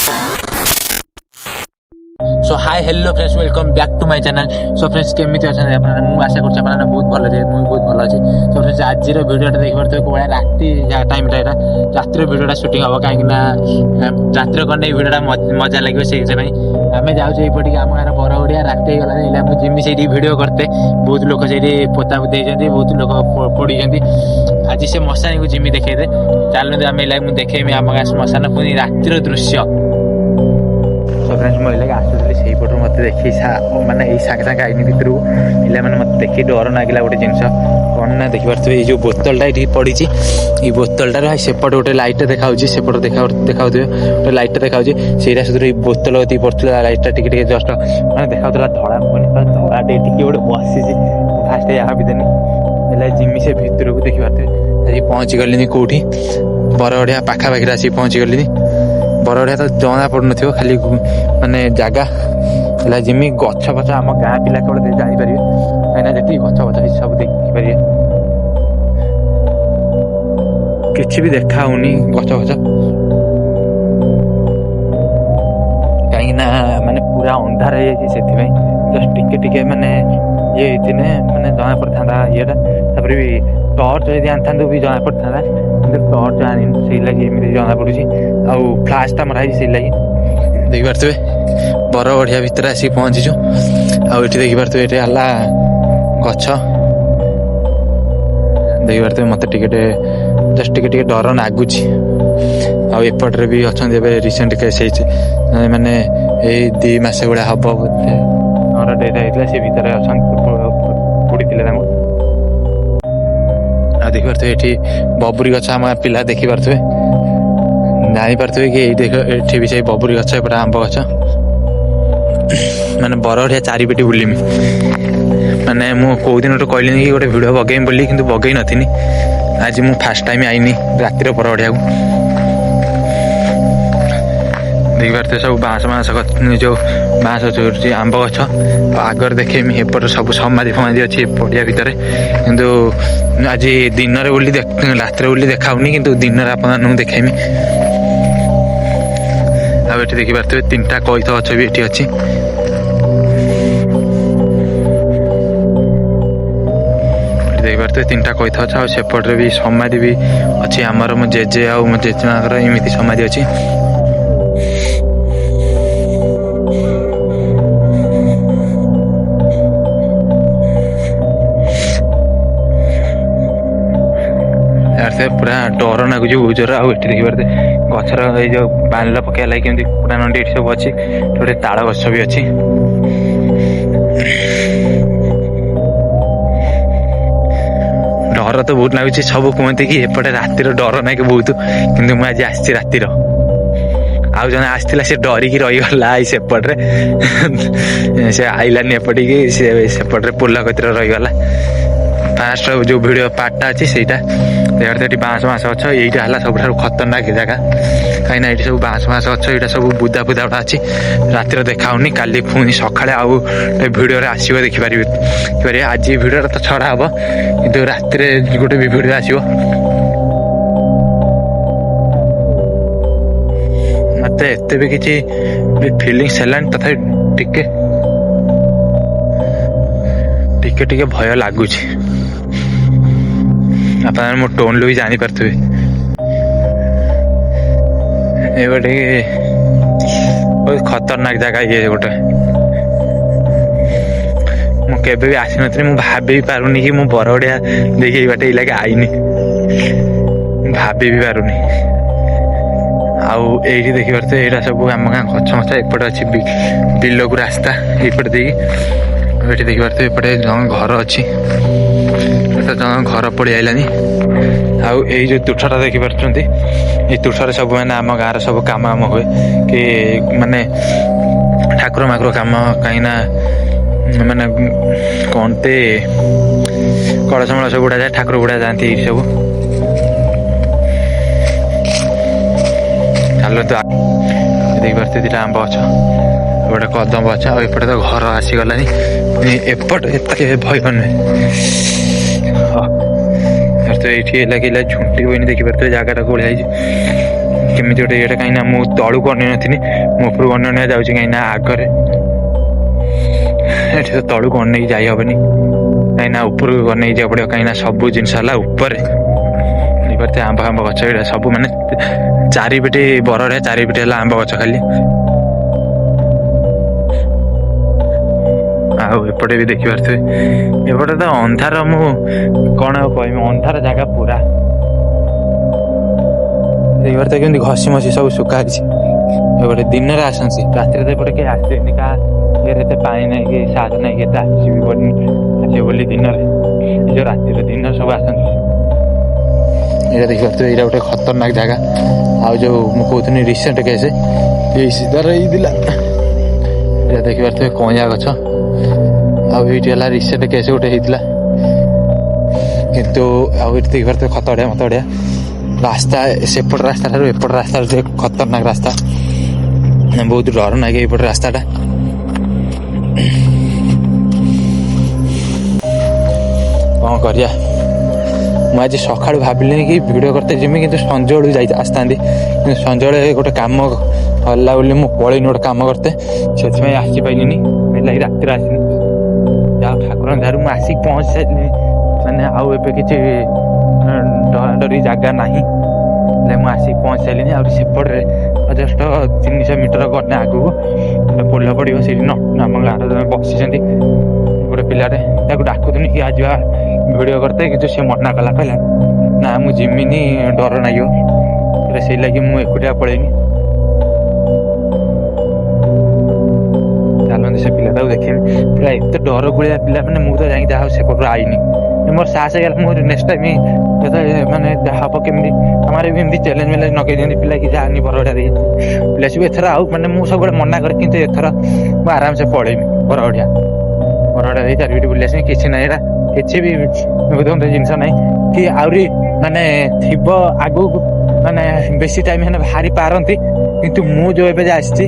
So hi hello friends welcome back to my channel. So friends केमिति अछन आपन मु आशा करछ आपन बहुत भलो जे मु बहुत भलो अछि। सो फ्रेंड्स आज रो वीडियोटा देखि परते कोळा राती टाइम टा एटा रात्री वीडियोटा शूटिंग हबो काहे कि ना रात्री कने वीडियोटा मजा लागियो से नै हमें जाउ जे पटी हम गार बरगडिया राती गला इला मु जिमि सेठी वीडियो करते बहुत लोग सेठी पोता दे जंती बहुत लोग पड़ी जंती। आज से मशानी को जिमि देखे दे चालनु हम इला मु देखेमी हम गार मशान पुनी रात्री रो दृश्य। सो फ्रेंड्स मैं आसुली से पटू मत देखी माने सागे सागे आईनी भितर पे मैंने मत देखी डर नागिला गोटे जिनस कौन ना देखिपे ये जो बोतलटा ये पड़ी ये बोतलटार सेपट गोटे लाइट देखा सेपट देखा गोटे लाइट देखा से बोतल ये पड़ता लाइटा टे जस्ट मैंने देखा धड़ा धड़ा टे गोटे बसी फास्ट यहाँ भी देनी जिमी से भितर को देखिपे आज पहुँची गली कौटी बरगढ़िया पाखापाखि आसिक पहुँची गली। बरगढ़िया तो जना पड़ न खाली माने जगह है जिमी गछ फच आम गाँ पिला केवल जापर कहीं जी गछ फच सब देखिपारे कि भी देखा होनी गछ फच कहीं माने पूरा अंधार हो जस्ट टिके माने ये माने जना पड़ता ये भी टर्च यदि आनी था भी जना पड़ता कि टर्च आनी से लगी जना पड़ी आउ फ्लाशटा मराई से लगी देखिपे बरगढ़िया भितर आसिक पहुँचीचु आउ देखिपे ये गछ देखिपे मत जस्ट टिके डर नागुच आउपटे भी अच्छा रिसेंट केस मैंने ये 2 मास गुड़ा हम बोधे डेथ होता से भितर अच्छा पड़ी देखिपे ये बबुरी गछ आम पिला देखिपे जानीपे कि ये भी से बबुरी गछ एपटे आंब गछ माने बरगढ़िया चारिपेटी बुलमी माने मु कौ दिन कहली कि गोटे वीडियो बगेमी बोली कि बगई नथिनी आज मु फास्ट टाइम आईनी रातिर बरगढ़िया को देखिपे सब बाँस जो बाँस जो आंब गछ आगर देखेमी एपट सब समाधि फमाधि अच्छी पड़िया भितर कि आज दिन रात बोली देखाऊनी कि दिन आप देखेमी आउ ये देखिपे 3टा कईथ गछ भी ये अच्छी देखिपे 3टा कईथ गछ आ सेपटे भी समाधि भी अच्छी आमर मो जेजे आ मो जेजेमाकर एमती समाधि अच्छी पूरा डर नागुच जोर आउ देखिपे गचर ये जो बांध पकड़ा लगे कमी कुटा नंडी ये सब अच्छी गोटे ताड़ गछ भी अच्छी डर तो बहुत लगुच सब कहते कि एपटे रातिर डर ना कि बहुत कि मुझे आसी रातिर आउ जन आसला से डरिकी रहीगला सेपटे से आइलानी एपटे कि सेपटे पोल कतिर रहीगला फास्ट जो वीडियो पार्टा अच्छी सहीटा देखते बाँस बाँस गछ यहीटा सब खतरनाक जगह कहीं ये सब बाँस बाँस गछ यहाँ सब बुदा बुदा गुड़ा अच्छी रातिर देखाऊनी काली पुणी सकाଳେ आउ भिडियो आसो देखिपारे आज भिडियो तो छड़ा हम कि रातिर गोटे भी भिडियो आसो मत एत भी किसी फिलिंग्स है तथा टिके भय लगुच आप मो टोन भी जानीपे ये गोटे बहुत खतरनाक जगह ये गोटे मुझे भी आसी नी मुझे भाभी पारुनी कि मुझे बरगढ़िया देखिए बाटे इलाके आईनी भाभी भी पारुनी आउ ये देखिपे यहाँ सब आम गाँ गछ मछ एपटे अच्छी बिल को रास्ता एपटे देखिए देखिपे एपटे जन घर अच्छी जन घर पड़ी आइलानी आउ ये जो तुठटा देखिपे ये तुठर सब मैंने आम गाँव सब कम आम हुए कि माने ठाकुर माकुर कम कहीं मैंने कौनते कलश मलश गुड़ा जाए ठाकुर गुड़ा जाती सब चलो तो देखिए 2टा आंब गछ गोटे कदम गछ आउपटे तो घर आसीगलानी एपट एत भय नुहे तो ये लगे झुंटी हुई देखिपे जगह कोड़ा କେମିତି ଗୋଟେ ଇଏଟା, କାହିଁକିନା ମୁଁ ତଳକୁ ଅନେଇ ନଥିଲି, ମୁଁ ଉପରକୁ ଅନେଇ ଯାଉଛି କାହିଁକିନା ଆଗରେ ଏଠି ତ ତଳକୁ ଅନେଇକି ଯାଇ ହବନି, କାହିଁକିନା ଉପରକୁ ଅନେଇକି ଯିବାକୁ ପଡ଼ିବ, କାହିଁକିନା ସବୁ ଜିନିଷ ହେଲା ଉପରେ। ଏପଟେ ଆମ୍ବ ଗଛ ଏଇଟା ସବୁ, ମାନେ ଚାରିପିଟି ବରଡିଆ, ଚାରିପିଟି ହେଲା ଆମ୍ବ ଗଛ ଖାଲି। ଆଉ ଏପଟେ ବି ଦେଖିପାରୁଥିବେ, ଏପଟେ ତ ଅନ୍ଧାର, ମୁଁ କ'ଣ ଆଉ କହିବି, ଅନ୍ଧାର ଜାଗା ପୁରା। ଏଇପଟେ ତ କେମିତି ଘଷି ମସି ସବୁ ଶୁଖା ହେଇଛି। ଏପଟେ ଦିନରେ ଆସନ୍ତି, ରାତିରେ ତ ଏପଟେ କେହି ଆସିବେନି, କାହା ଇଏରେ ଏତେ ପାଣି ନାହିଁ କି ସାହସ ନାହିଁ କି ଏତେ ଆସିବେ ବୋଲି ଦିନରେ। ଏ ଯେଉଁ ରାତିରେ, ଦିନରେ ସବୁ ଆସନ୍ତି। ଏଇଟା ଦେଖିପାରୁଥିବେ, ଏଇଟା ଗୋଟେ ଖତରନାକ ଜାଗା। ଆଉ ଯେଉଁ ମୁଁ କହୁଥିଲି ରିସେଣ୍ଟ କେସ୍, ଏଇ ସିଧାରେ ହେଇଥିଲା, ଏଇଟା ଦେଖିପାରୁଥିବେ କଇଁଆ ଗଛ। ଆଉ ଏଇଠି ହେଲା ରିସେଣ୍ଟ କେସ୍ ଗୋଟେ ହେଇଥିଲା, କିନ୍ତୁ ଆଉ ଏଠି ଦେଖିପାରୁଥିବେ ଖତଡ଼ିଆ ମତଡ଼ିଆ ରାସ୍ତା। ସେପଟ ରାସ୍ତା ଠାରୁ ଏପଟ ରାସ୍ତା ଟିକେ ଖତରନାକ ରାସ୍ତା, ବହୁତ ଡର ଲାଗେ ଏଇପଟ ରାସ୍ତାଟା। କ'ଣ କରିବା, ମୁଁ ଆଜି ସକାଳୁ ଭାବିଲିନି କି ଭିଡ଼ିଓ କରତେ ଯିମି, କିନ୍ତୁ ସଞ୍ଜବେଳକୁ ଆସିଥାନ୍ତି, କିନ୍ତୁ ସଞ୍ଜବେଳେ ଗୋଟେ କାମ ହେଲା ବୋଲି ମୁଁ ପଳେଇନି ଗୋଟେ କାମ କରତେ, ସେଥିପାଇଁ ଆସିପାରିଲିନି, ଲାଗି ରାତିରେ ଆସିନି। ଯାହା ଠାକୁରଙ୍କ ଦୟାରୁ ମୁଁ ଆସିକି ପହଞ୍ଚି ସାରିଲିଣି, ମାନେ ଆଉ ଏବେ କିଛି ଡରି ଜାଗା ନାହିଁ, ମୁଁ ଆସିକି ପହଞ୍ଚି ସାରିଲିଣି। ଆହୁରି ସେପଟରେ ଜଷ୍ଟ 300 ମିଟର ଗଲେ ଆଗକୁ ଗୋଟେ ପୋଲ ପଡ଼ିବ, ସେଇଠି ଆମ ଗାଁର ଜଣେ ବସିଛନ୍ତି ଗୋଟେ ପିଲାଟେ, ତାକୁ ଡାକୁଥିଲି କି ଆଜି ଭିଡ଼ିଓ କରତେ, କିନ୍ତୁ ସେ ମନା କଲା, କହିଲା ନା ମୁଁ ଯିମିନି, ଡର ଲାଗିବ। ସେଇ ଲାଗି ମୁଁ ଏକୁଟିଆ ପଳେଇନି। ଚାଲନ୍ତି ସେ ପିଲାଟାକୁ ଦେଖିବି, ପିଲା ଏତେ ଡର ଗୁଳିଆ ପିଲା, ମାନେ ମୁଁ ତ ଯାଇକି ଯାହା ହଉ ସେପଟରୁ ଆଇନି, ମୋର ସାହସ ହେଇଗଲା। ମୁଁ ନେକ୍ସଟ ଟାଇମ୍ ମାନେ ଯାହା ହବ, କେମିତି ଆମର ବି ଏମିତି ଚ୍ୟାଲେଞ୍ଜ ମ୍ୟାଲେଞ୍ଜ ଲଗେଇ ଦିଅନ୍ତି ପିଲା କି ଯାହାନି ବରଗଡ଼ା ଦେଇ ପିଲା ସବୁ। ଏଥର ଆଉ ମାନେ ମୁଁ ସବୁବେଳେ ମନା କରେ, କିନ୍ତୁ ଏଥର ମୁଁ ଆରାମସେ ପଳେଇବି ବରଗଡ଼ା ଦେଇ 4 ମିନିଟ୍ ବୁଲି ଆସିବି, କିଛି ନାହିଁ, ଏଇଟା କିଛି ବି ଜିନିଷ ନାହିଁ କି ଆହୁରି ମାନେ ଥିବ ଆଗକୁ, ମାନେ ବେଶୀ ଟାଇମ୍ ହେଲେ ବାହାରି ପାରନ୍ତି। କିନ୍ତୁ ମୁଁ ଯେଉଁ ଏବେ ଆସିଛି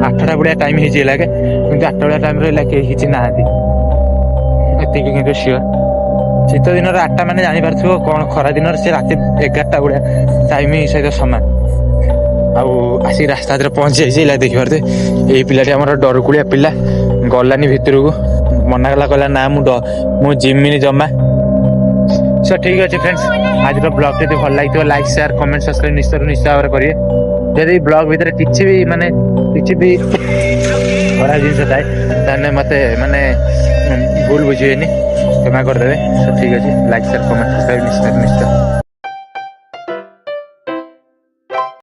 8ଟା ଭଳିଆ ଟାଇମ୍ ହେଇଛି ଲାଗେ, କିନ୍ତୁ 8ଟା ଭଳିଆ ଟାଇମ୍ରେ ହେଲା କେହି କିଛି ନାହାନ୍ତି, ଏତିକି କିନ୍ତୁ ସିଓର। ଶୀତ ଦିନର 8ଟା ମାନେ ଜାଣିପାରୁଥିବ କ'ଣ, ଖରା ଦିନରେ ସେ ରାତି 11ଟା ଭଳିଆ ଟାଇମ୍ ସହିତ ସମାନ। ଆଉ ଆସିକି ରାସ୍ତା ଭିତରେ ପହଞ୍ଚି ଯାଇଛି, ଦେଖିପାରୁଥିବେ ଏଇ ପିଲାଟି ଆମର ଡରକୁଳିଆ ପିଲା, ଗଲାନି ଭିତରକୁ, ମନା କଲା, କହିଲା ନା ମୁଁ ଜିମିନି ଜମା। ସୋ ଠିକ୍ ଅଛି ଫ୍ରେଣ୍ଡସ୍, ଆଜିର ବ୍ଲଗ୍ ଯଦି ଭଲ ଲାଗିଥିବ ଲାଇକ୍, ସେୟାର, କମେଣ୍ଟ, ସବସ୍କ୍ରାଇବ୍ ନିଶ୍ଚୟ ଭାବରେ କରିବେ। ଯଦି ବ୍ଲଗ୍ ଭିତରେ କିଛି ବି ଖରାପ ଜିନିଷ ଥାଏ, ତାହେଲେ ମୋତେ ମାନେ ଭୁଲ ବୁଝିବେନି, କ୍ଷମା କରିଦେବେ। ସୋ ଠିକ୍ ଅଛି, ଲାଇକ୍, ସେୟାର, କମେଣ୍ଟ, ସବସ୍କ୍ରାଇବ୍ ନିଶ୍ଚୟ।